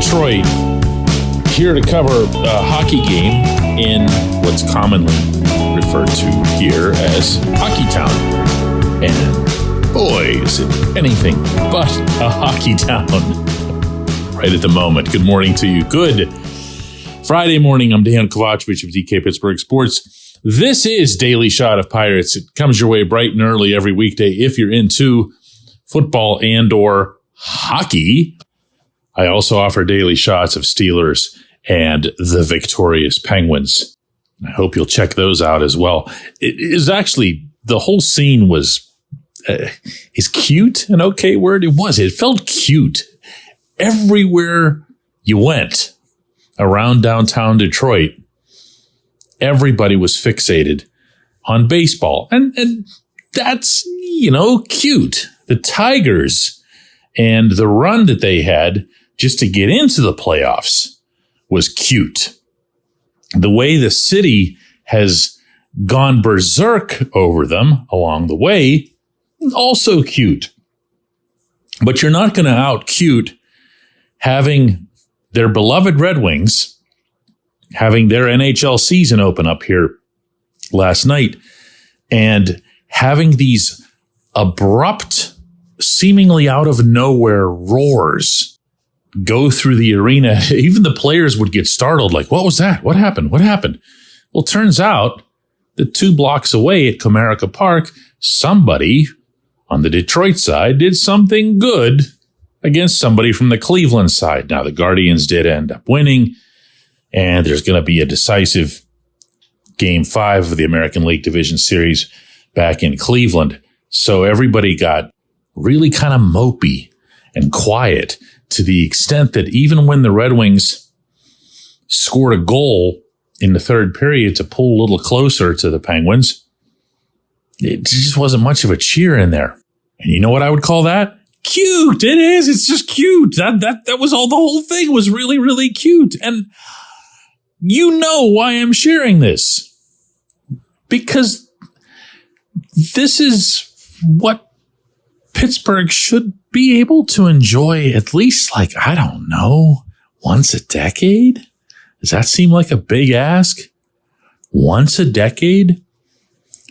Detroit, here to cover a hockey game in what's commonly referred to here as Hockey Town. And boy, is it anything but a hockey town right at the moment. Good morning to you. Good Friday morning. I'm Dejan Kovacevic of DK Pittsburgh Sports. This is Daily Shot of Pirates. It comes your way bright and early every weekday if you're into football and or hockey. I also offer daily shots of Steelers and the victorious Penguins. I hope you'll check those out as well. It is actually, the whole scene was, is cute an okay word? It was. It felt cute. Everywhere you went around downtown Detroit, everybody was fixated on baseball. And that's, cute. The Tigers and the run that they had just to get into the playoffs was cute. The way the city has gone berserk over them along the way, also cute. But you're not going to out-cute having their beloved Red Wings, having their NHL season open up here last night, and having these abrupt, seemingly out of nowhere roars go through the arena. Even the players would get startled, like, what was that? What happened? What happened? Well, turns out that 2 blocks away at Comerica Park, somebody on the Detroit side did something good against somebody from the Cleveland side. Now, the Guardians did end up winning, and there's going to be a decisive Game 5 of the American League Division Series back in Cleveland. So everybody got really kind of mopey and quiet, to the extent that even when the Red Wings scored a goal in the third period to pull a little closer to the Penguins, it just wasn't much of a cheer in there. And you know what I would call that? Cute. It is. It's just cute. That was all. The whole thing was really, really cute. And you know why I'm sharing this. Because this is what Pittsburgh should be able to enjoy at least, once a decade? Does that seem like a big ask? Once a decade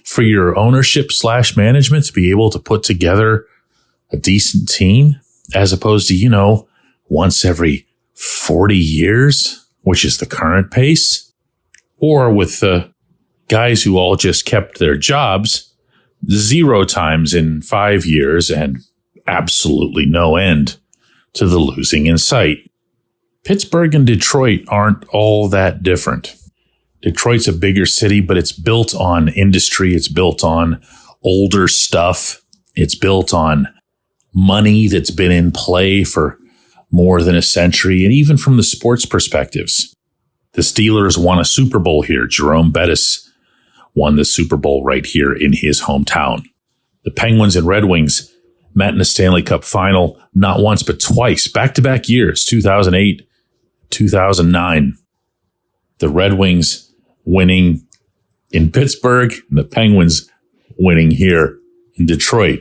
for your ownership / management to be able to put together a decent team, as opposed to, once every 40 years, which is the current pace, or with the guys who all just kept their jobs 0 times in 5 years and absolutely no end to the losing in sight. Pittsburgh and Detroit aren't all that different. Detroit's a bigger city, but it's built on industry. It's built on older stuff. It's built on money that's been in play for more than a century. And even from the sports perspectives, the Steelers won a Super Bowl here. Jerome Bettis won the Super Bowl right here in his hometown. The Penguins and Red Wings met in the Stanley Cup final, not once, but twice, back-to-back years, 2008, 2009. The Red Wings winning in Pittsburgh, and the Penguins winning here in Detroit.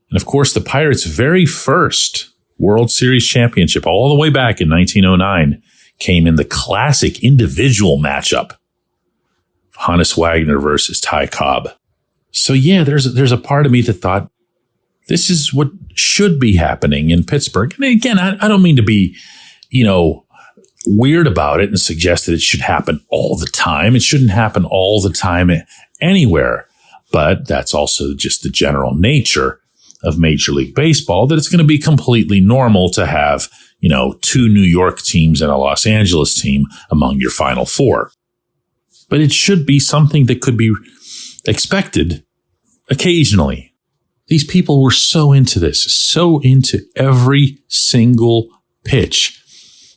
And of course, the Pirates' very first World Series championship, all the way back in 1909, came in the classic individual matchup, Honus Wagner versus Ty Cobb. So yeah, there's a part of me that thought, this is what should be happening in Pittsburgh. And again, I don't mean to be, weird about it and suggest that it should happen all the time. It shouldn't happen all the time anywhere. But that's also just the general nature of Major League Baseball, that it's going to be completely normal to have, 2 New York teams and a Los Angeles team among your Final 4. But it should be something that could be expected occasionally. These people were so into this, so into every single pitch.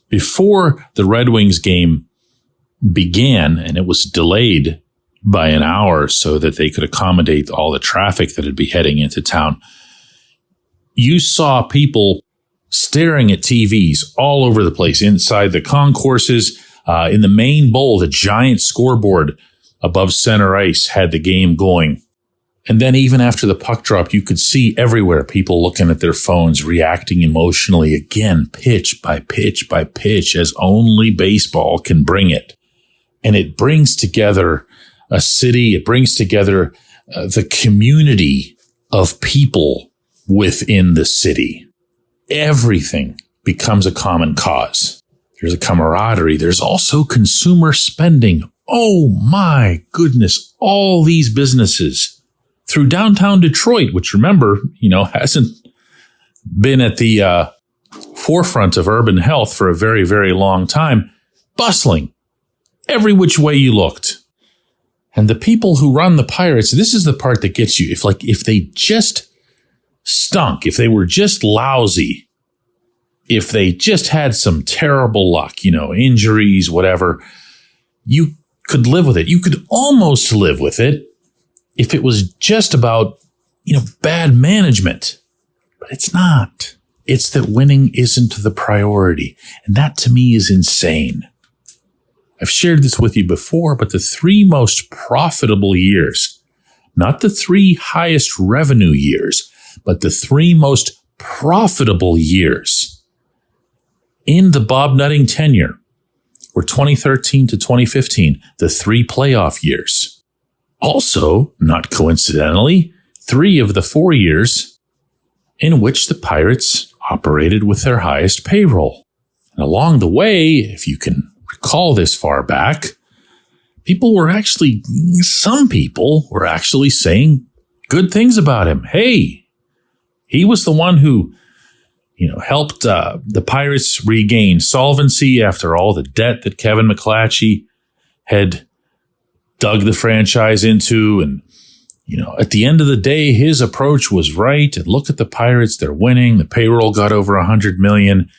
Before the Red Wings game began, and it was delayed by an hour so that they could accommodate all the traffic that would be heading into town, you saw people staring at TVs all over the place, inside the concourses, in the main bowl. The giant scoreboard above center ice had the game going And then even after the puck dropped, you could see everywhere people looking at their phones, reacting emotionally, again, pitch by pitch by pitch, as only baseball can bring it. And it brings together a city. It brings together the community of people within the city. Everything becomes a common cause. There's a camaraderie. There's also consumer spending. Oh my goodness. All these businesses through downtown Detroit, which remember, hasn't been at the forefront of urban health for a very, very long time, bustling every which way you looked. And the people who run the Pirates, this is the part that gets you. If they just stunk, if they were just lousy, if they just had some terrible luck, injuries, whatever, you could live with it. You could almost live with it if it was just about, bad management. But it's not. It's that winning isn't the priority. And that to me is insane. I've shared this with you before, but the 3 most profitable years, not the 3 highest revenue years, but the 3 most profitable years in the Bob Nutting tenure were 2013 to 2015, the 3 playoff years. Also, not coincidentally, 3 of the 4 years in which the Pirates operated with their highest payroll. And along the way, if you can recall this far back, some people were actually saying good things about him. Hey, he was the one who, helped the Pirates regain solvency after all the debt that Kevin McClatchy had dug the franchise into. And, at the end of the day, his approach was right. And look at the Pirates. They're winning. The payroll got over $100 million.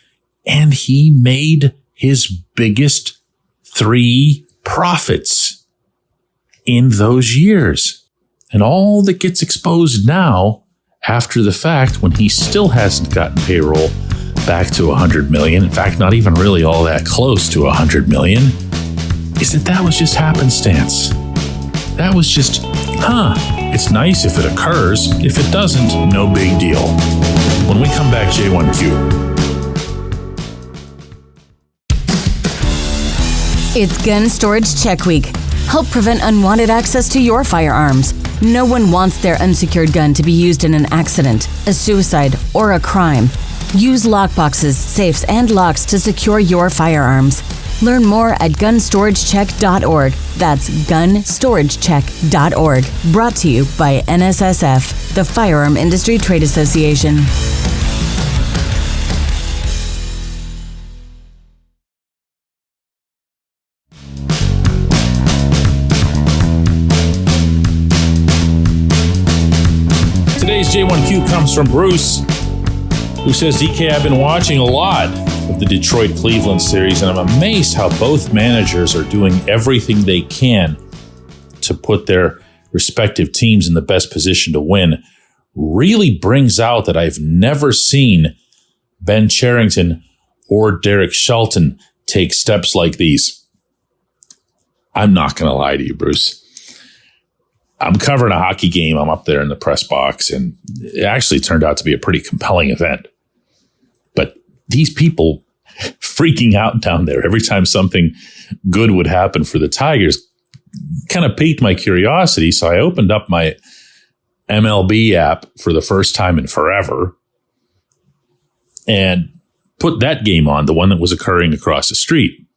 And he made his biggest 3 profits in those years. And all that gets exposed now after the fact, when he still hasn't gotten payroll back to $100 million, in fact, not even really all that close to $100 million, is that was just happenstance. That was just, it's nice if it occurs. If it doesn't, no big deal. When we come back, J1Q. It's Gun Storage Check Week. Help prevent unwanted access to your firearms. No one wants their unsecured gun to be used in an accident, a suicide, or a crime. Use lockboxes, safes, and locks to secure your firearms. Learn more at gunstoragecheck.org. That's gunstoragecheck.org. Brought to you by NSSF, the Firearm Industry Trade Association. Today's J1Q comes from Bruce, who says, DK, I've been watching a lot of the Detroit-Cleveland series, and I'm amazed how both managers are doing everything they can to put their respective teams in the best position to win. Really brings out that I've never seen Ben Cherington or Derek Shelton take steps like these. I'm not going to lie to you, Bruce. I'm covering a hockey game. I'm up there in the press box, and it actually turned out to be a pretty compelling event. But these people freaking out down there every time something good would happen for the Tigers kind of piqued my curiosity. So I opened up my MLB app for the first time in forever and put that game on, the one that was occurring across the street.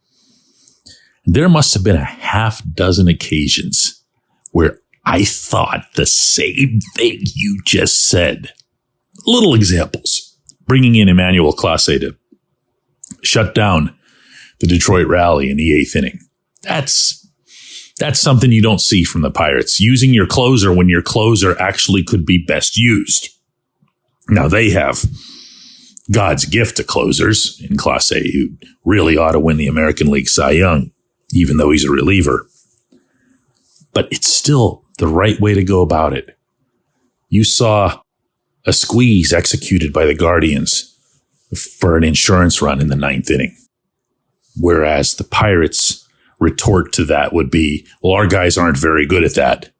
There must have been a half dozen occasions where I thought the same thing you just said. Little examples. Bringing in Emmanuel Clase to shut down the Detroit Rally in the 8th inning. That's something you don't see from the Pirates. Using your closer when your closer actually could be best used. Now, they have God's gift to closers in Clase, who really ought to win the American League Cy Young, even though he's a reliever. But it's still the right way to go about it. You saw a squeeze executed by the Guardians for an insurance run in the 9th inning. Whereas the Pirates' retort to that would be, well, our guys aren't very good at that.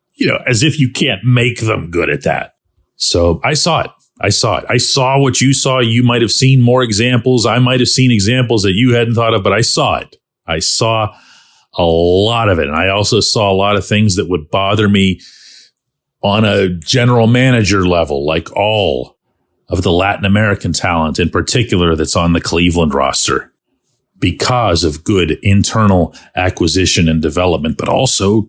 as if you can't make them good at that. So I saw it. I saw what you saw. You might have seen more examples. I might have seen examples that you hadn't thought of, but I saw it. I saw a lot of it. And I also saw a lot of things that would bother me on a general manager level, like all of the Latin American talent in particular that's on the Cleveland roster, because of good internal acquisition and development, but also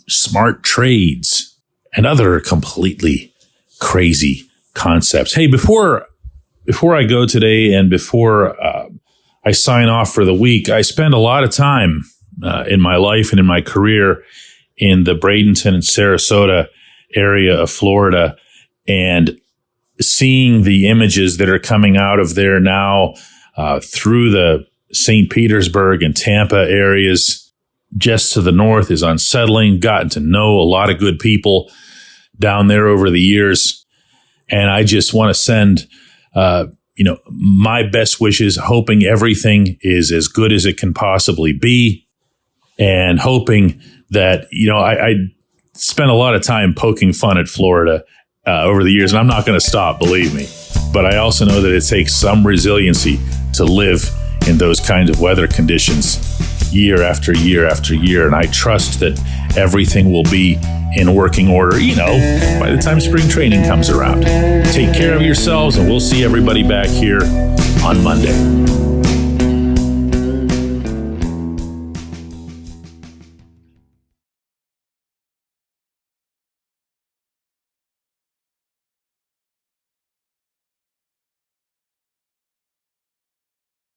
smart trades and other completely crazy concepts. Hey, before I go today and before I sign off for the week, I spend a lot of time in my life and in my career in the Bradenton and Sarasota area of Florida, and seeing the images that are coming out of there now through the St. Petersburg and Tampa areas just to the north is unsettling. Gotten to know a lot of good people down there over the years. And I just want to send, my best wishes, hoping everything is as good as it can possibly be, and hoping that, I spent a lot of time poking fun at Florida over the years, and I'm not going to stop, believe me. But I also know that it takes some resiliency to live in those kinds of weather conditions year after year after year. And I trust that everything will be in working order, by the time spring training comes around. Take care of yourselves, and we'll see everybody back here on Monday.